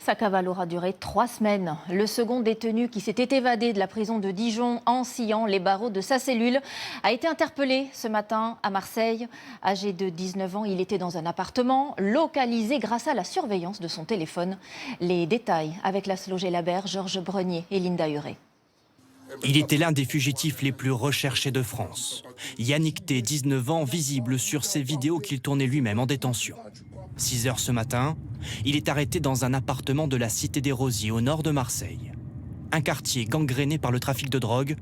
Sa cavale aura duré 3 semaines. Le second détenu qui s'était évadé de la prison de Dijon en sciant les barreaux de sa cellule a été interpellé ce matin à Marseille. Âgé de 19 ans, il était dans un appartement localisé grâce à la surveillance de son téléphone. Les détails avec Laszlo Gelabert, Georges Brenier et Linda Huré. Il était l'un des fugitifs les plus recherchés de France. Yannick T, 19 ans, visible sur ses vidéos qu'il tournait lui-même en détention. 6 heures ce matin, il est arrêté dans un appartement de la Cité des Rosiers, au nord de Marseille. Un quartier gangréné par le trafic de drogue.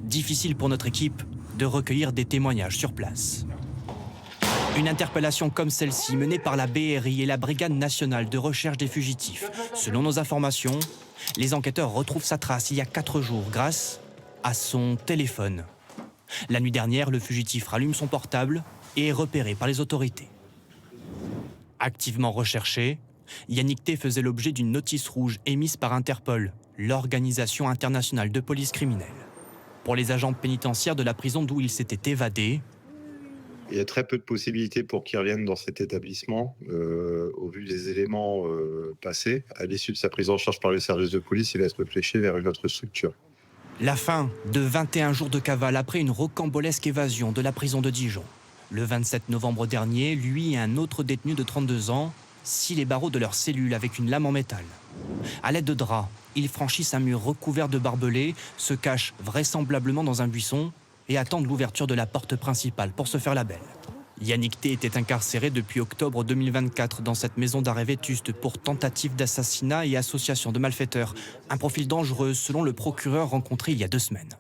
Difficile pour notre équipe de recueillir des témoignages sur place. Une interpellation comme celle-ci, menée par la BRI et la Brigade nationale de recherche des fugitifs. Selon nos informations, les enquêteurs retrouvent sa trace il y a 4 jours grâce à son téléphone. La nuit dernière, le fugitif rallume son portable et est repéré par les autorités. Activement recherché, Yannick T faisait l'objet d'une notice rouge émise par Interpol, l'Organisation internationale de police criminelle. Pour les agents pénitentiaires de la prison d'où il s'était évadé, il y a très peu de possibilités pour qu'il revienne dans cet établissement, au vu des éléments passés. À l'issue de sa prise en charge par le service de police, il va être fléché vers une autre structure. La fin de 21 jours de cavale après une rocambolesque évasion de la prison de Dijon. Le 27 novembre dernier, lui et un autre détenu de 32 ans scient les barreaux de leur cellule avec une lame en métal. À l'aide de draps, ils franchissent un mur recouvert de barbelés, se cachent vraisemblablement dans un buisson et attendent l'ouverture de la porte principale pour se faire la belle. Yannick T était incarcéré depuis octobre 2024 dans cette maison d'arrêt vétuste pour tentative d'assassinat et association de malfaiteurs. Un profil dangereux selon le procureur rencontré il y a 2 semaines.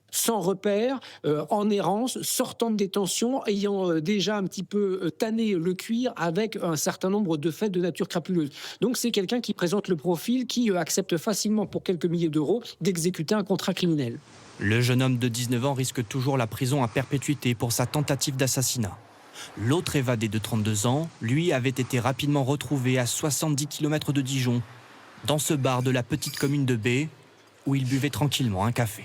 Sans repère, en errance, sortant de détention, ayant déjà un petit peu tanné le cuir avec un certain nombre de faits de nature crapuleuse. Donc c'est quelqu'un qui présente le profil qui accepte facilement pour quelques milliers d'euros d'exécuter un contrat criminel. Le jeune homme de 19 ans risque toujours la prison à perpétuité pour sa tentative d'assassinat. L'autre évadé de 32 ans, lui, avait été rapidement retrouvé à 70 km de Dijon, dans ce bar de la petite commune de B, où il buvait tranquillement un café.